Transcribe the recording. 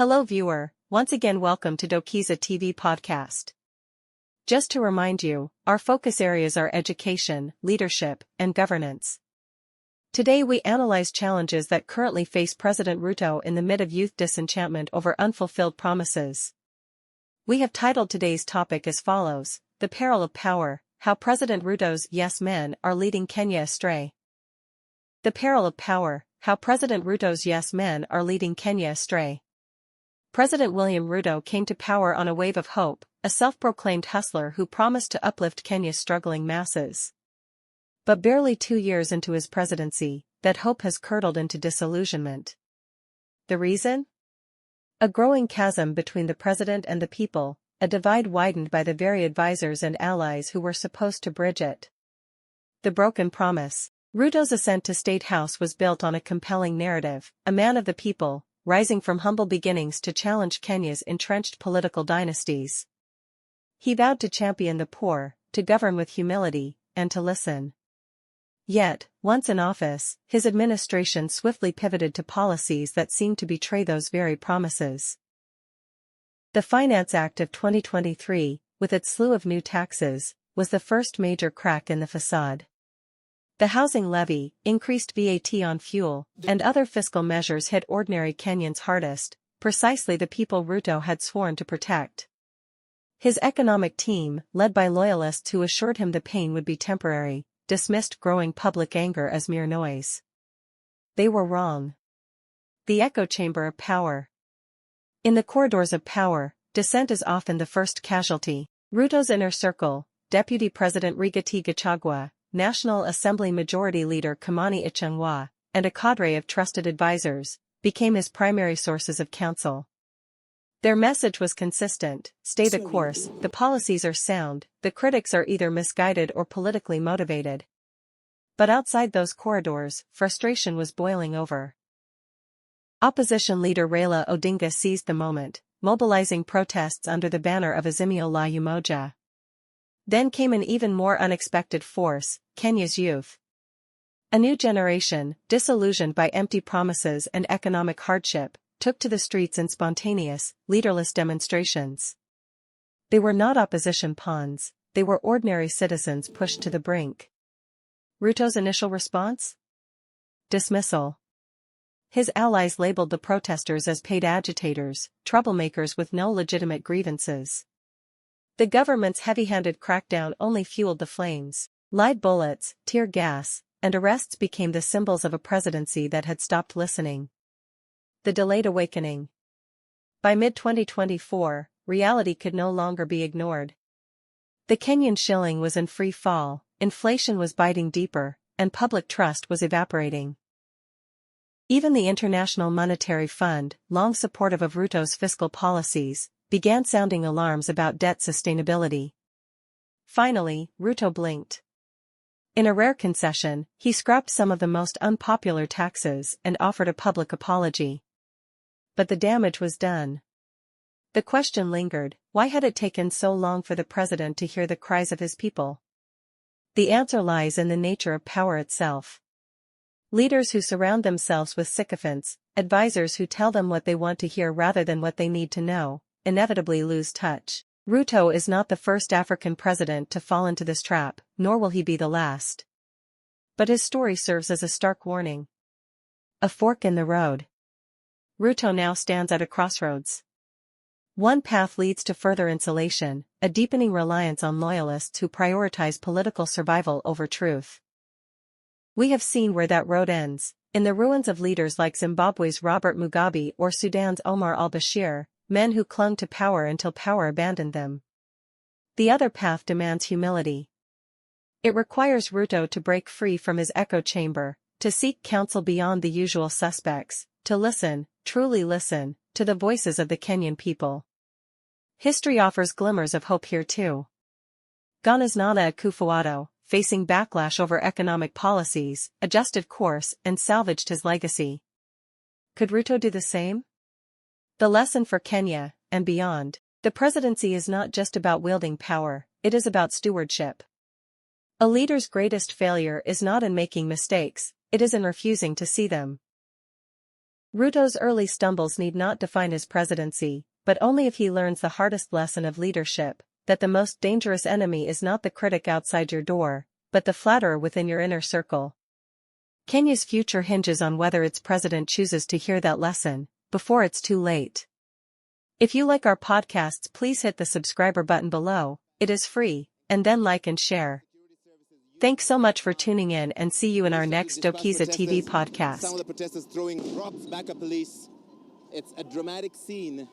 Hello viewer, once again welcome to Dokiza TV podcast. Just to remind you, our focus areas are education, leadership, and governance. Today we analyze challenges that currently face President Ruto in the midst of youth disenchantment over unfulfilled promises. We have titled today's topic as follows: The Peril of Power, How President Ruto's Yes Men are Leading Kenya Astray. The Peril of Power, How President Ruto's Yes Men are Leading Kenya Astray. President William Ruto came to power on a wave of hope, a self-proclaimed hustler who promised to uplift Kenya's struggling masses. But barely 2 years into his presidency, that hope has curdled into disillusionment. The reason? A growing chasm between the president and the people, a divide widened by the very advisors and allies who were supposed to bridge it. The broken promise. Ruto's ascent to State House was built on a compelling narrative, a man of the people, rising from humble beginnings to challenge Kenya's entrenched political dynasties. He vowed to champion the poor, to govern with humility, and to listen. Yet, once in office, his administration swiftly pivoted to policies that seemed to betray those very promises. The Finance Act of 2023, with its slew of new taxes, was the first major crack in the facade. The housing levy, increased VAT on fuel, and other fiscal measures hit ordinary Kenyans hardest, precisely the people Ruto had sworn to protect. His economic team, led by loyalists who assured him the pain would be temporary, dismissed growing public anger as mere noise. They were wrong. The echo chamber of power. In the corridors of power, dissent is often the first casualty. Ruto's inner circle, Deputy President Rigathi Gachagua, National Assembly Majority Leader Kimani Ichung'wah, and a cadre of trusted advisors, became his primary sources of counsel. Their message was consistent: stay the course, the policies are sound, the critics are either misguided or politically motivated. But outside those corridors, frustration was boiling over. Opposition leader Raila Odinga seized the moment, mobilizing protests under the banner of Azimio la Umoja. Then came an even more unexpected force, Kenya's youth. A new generation, disillusioned by empty promises and economic hardship, took to the streets in spontaneous, leaderless demonstrations. They were not opposition pawns, they were ordinary citizens pushed to the brink. Ruto's initial response? Dismissal. His allies labeled the protesters as paid agitators, troublemakers with no legitimate grievances. The government's heavy-handed crackdown only fueled the flames. Live bullets, tear gas, and arrests became the symbols of a presidency that had stopped listening. The delayed awakening. By mid-2024, reality could no longer be ignored. The Kenyan shilling was in free fall, inflation was biting deeper, and public trust was evaporating. Even the International Monetary Fund, long supportive of Ruto's fiscal policies, began sounding alarms about debt sustainability. Finally, Ruto blinked. In a rare concession, he scrapped some of the most unpopular taxes and offered a public apology. But the damage was done. The question lingered: why had it taken so long for the president to hear the cries of his people? The answer lies in the nature of power itself. Leaders who surround themselves with sycophants, advisors who tell them what they want to hear rather than what they need to know, inevitably lose touch. Ruto is not the first African president to fall into this trap, nor will he be the last. But his story serves as a stark warning. A fork in the road. Ruto now stands at a crossroads. One path leads to further insulation, a deepening reliance on loyalists who prioritize political survival over truth. We have seen where that road ends, in the ruins of leaders like Zimbabwe's Robert Mugabe or Sudan's Omar al-Bashir, men who clung to power until power abandoned them. The other path demands humility. It requires Ruto to break free from his echo chamber, to seek counsel beyond the usual suspects, to listen, truly listen, to the voices of the Kenyan people. History offers glimmers of hope here too. Ghana's Nana Akufo-Addo, facing backlash over economic policies, adjusted course and salvaged his legacy. Could Ruto do the same? The lesson for Kenya, and beyond: the presidency is not just about wielding power, it is about stewardship. A leader's greatest failure is not in making mistakes, it is in refusing to see them. Ruto's early stumbles need not define his presidency, but only if he learns the hardest lesson of leadership, that the most dangerous enemy is not the critic outside your door, but the flatterer within your inner circle. Kenya's future hinges on whether its president chooses to hear that lesson, before it's too late. If you like our podcasts, please hit the subscriber button below, it is free, and then like and share. Thanks so much for tuning in and see you in our next Dokiza TV podcast. Some of the protesters throwing rocks back at police. It's a dramatic scene.